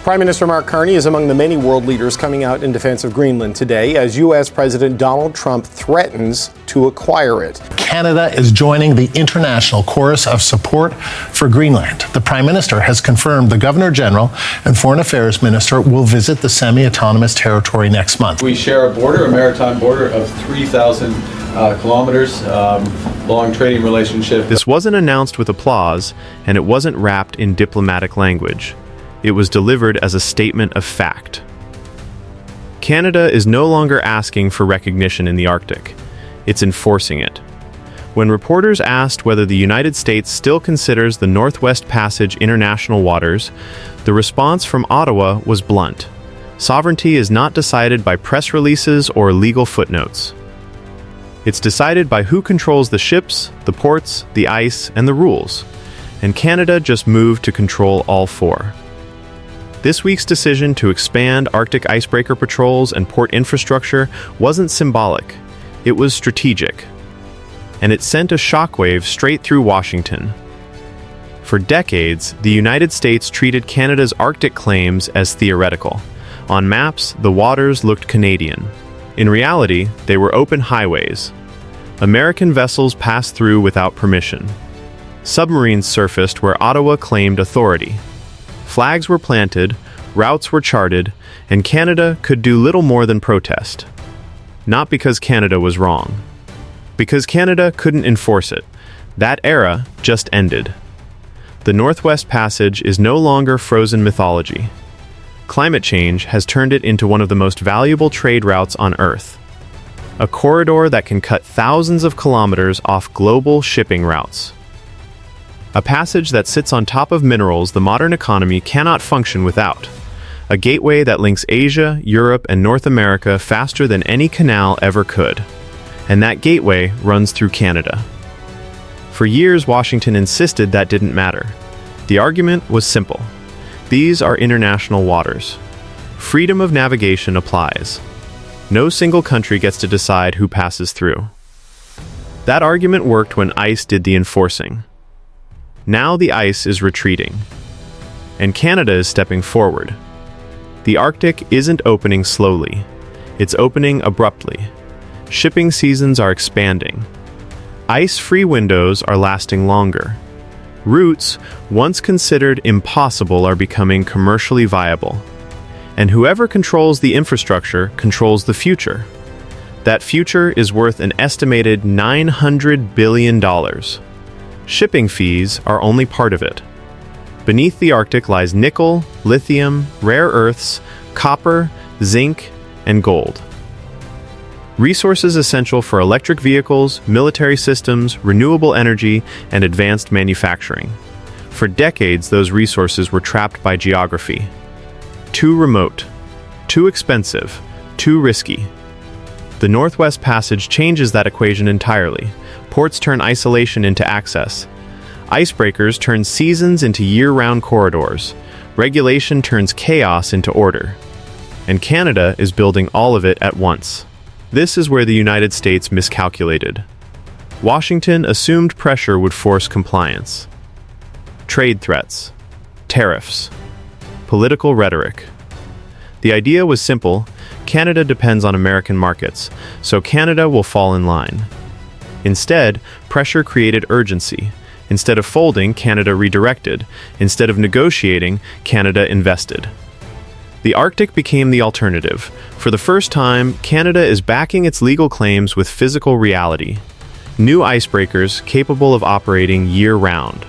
Prime Minister Mark Carney is among the many world leaders coming out in defense of Greenland today as U.S. President Donald Trump threatens to acquire it. Canada is joining the international chorus of support for Greenland. The Prime Minister has confirmed the Governor General and Foreign Affairs Minister will visit the semi-autonomous territory next month. We share a border, a maritime border of 3,000 kilometers, long trading relationship. This wasn't announced with applause, and it wasn't wrapped in diplomatic language. It was delivered as a statement of fact. Canada is no longer asking for recognition in the Arctic. It's enforcing it. When reporters asked whether the United States still considers the Northwest Passage international waters, the response from Ottawa was blunt. Sovereignty is not decided by press releases or legal footnotes. It's decided by who controls the ships, the ports, the ice, and the rules. And Canada just moved to control all four. This week's decision to expand Arctic icebreaker patrols and port infrastructure wasn't symbolic. It was strategic. And it sent a shockwave straight through Washington. For decades, the United States treated Canada's Arctic claims as theoretical. On maps, the waters looked Canadian. In reality, they were open highways. American vessels passed through without permission. Submarines surfaced where Ottawa claimed authority. Flags were planted, routes were charted, and Canada could do little more than protest. Not because Canada was wrong. Because Canada couldn't enforce it. That era just ended. The Northwest Passage is no longer frozen mythology. Climate change has turned it into one of the most valuable trade routes on Earth. A corridor that can cut thousands of kilometers off global shipping routes. A passage that sits on top of minerals the modern economy cannot function without. A gateway that links Asia, Europe, and North America faster than any canal ever could. And that gateway runs through Canada. For years, Washington insisted that didn't matter. The argument was simple. These are international waters. Freedom of navigation applies. No single country gets to decide who passes through. That argument worked when ice did the enforcing. Now the ice is retreating, and Canada is stepping forward. The Arctic isn't opening slowly. It's opening abruptly. Shipping seasons are expanding. Ice-free windows are lasting longer. Routes, once considered impossible, are becoming commercially viable. And whoever controls the infrastructure controls the future. That future is worth an estimated $900 billion. Shipping fees are only part of it. Beneath the Arctic lies nickel, lithium, rare earths, copper, zinc, and gold. Resources essential for electric vehicles, military systems, renewable energy, and advanced manufacturing. For decades, those resources were trapped by geography. Too remote, too expensive, too risky. The Northwest Passage changes that equation entirely. Ports turn isolation into access. Icebreakers turn seasons into year-round corridors. Regulation turns chaos into order. And Canada is building all of it at once. This is where the United States miscalculated. Washington assumed pressure would force compliance. Trade threats, tariffs, political rhetoric. The idea was simple. Canada depends on American markets, so Canada will fall in line. Instead, pressure created urgency. Instead of folding, Canada redirected. Instead of negotiating, Canada invested. The Arctic became the alternative. For the first time, Canada is backing its legal claims with physical reality. New icebreakers capable of operating year-round.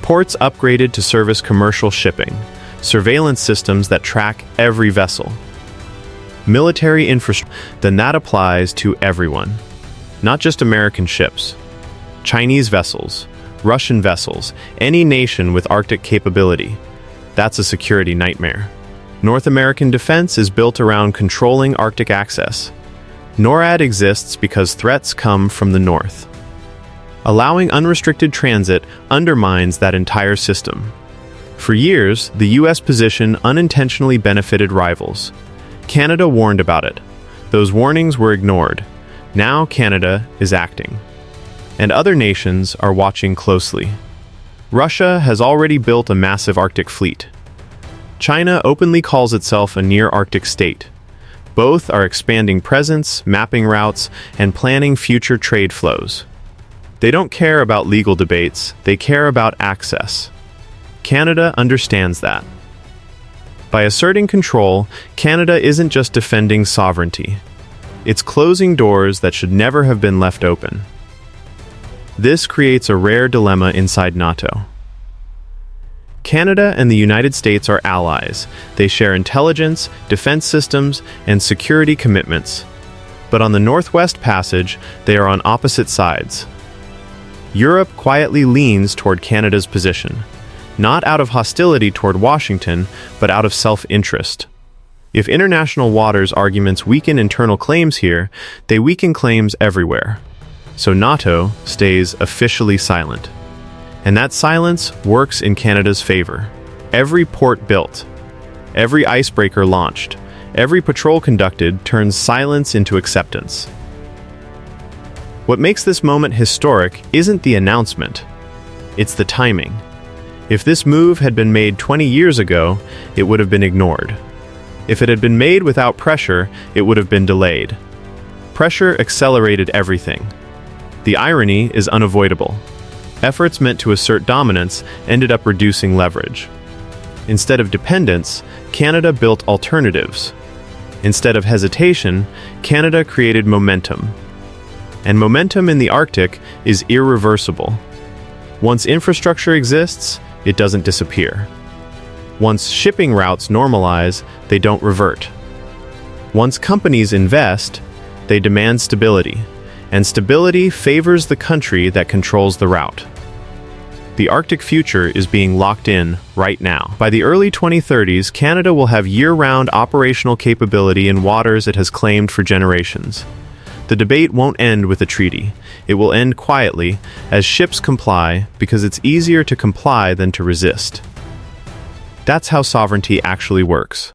Ports upgraded to service commercial shipping. Surveillance systems that track every vessel. Military infrastructure, then that applies to everyone. Not just American ships. Chinese vessels, Russian vessels, any nation with Arctic capability. That's a security nightmare. North American defense is built around controlling Arctic access. NORAD exists because threats come from the north. Allowing unrestricted transit undermines that entire system. For years, the U.S. position unintentionally benefited rivals. Canada warned about it. Those warnings were ignored. Now Canada is acting. And other nations are watching closely. Russia has already built a massive Arctic fleet. China openly calls itself a near-Arctic state. Both are expanding presence, mapping routes, and planning future trade flows. They don't care about legal debates, they care about access. Canada understands that. By asserting control, Canada isn't just defending sovereignty. It's closing doors that should never have been left open. This creates a rare dilemma inside NATO. Canada and the United States are allies. They share intelligence, defense systems, and security commitments. But on the Northwest Passage, they are on opposite sides. Europe quietly leans toward Canada's position, not out of hostility toward Washington, but out of self-interest. If international waters arguments weaken internal claims here, they weaken claims everywhere. So NATO stays officially silent. And that silence works in Canada's favor. Every port built, every icebreaker launched, every patrol conducted turns silence into acceptance. What makes this moment historic isn't the announcement, it's the timing. If this move had been made 20 years ago, it would have been ignored. If it had been made without pressure, it would have been delayed. Pressure accelerated everything. The irony is unavoidable. Efforts meant to assert dominance ended up reducing leverage. Instead of dependence, Canada built alternatives. Instead of hesitation, Canada created momentum. And momentum in the Arctic is irreversible. Once infrastructure exists, it doesn't disappear. Once shipping routes normalize, they don't revert. Once companies invest, they demand stability, and stability favors the country that controls the route. The Arctic future is being locked in right now. By the early 2030s, Canada will have year-round operational capability in waters it has claimed for generations. The debate won't end with a treaty. It will end quietly as ships comply because it's easier to comply than to resist. That's how sovereignty actually works.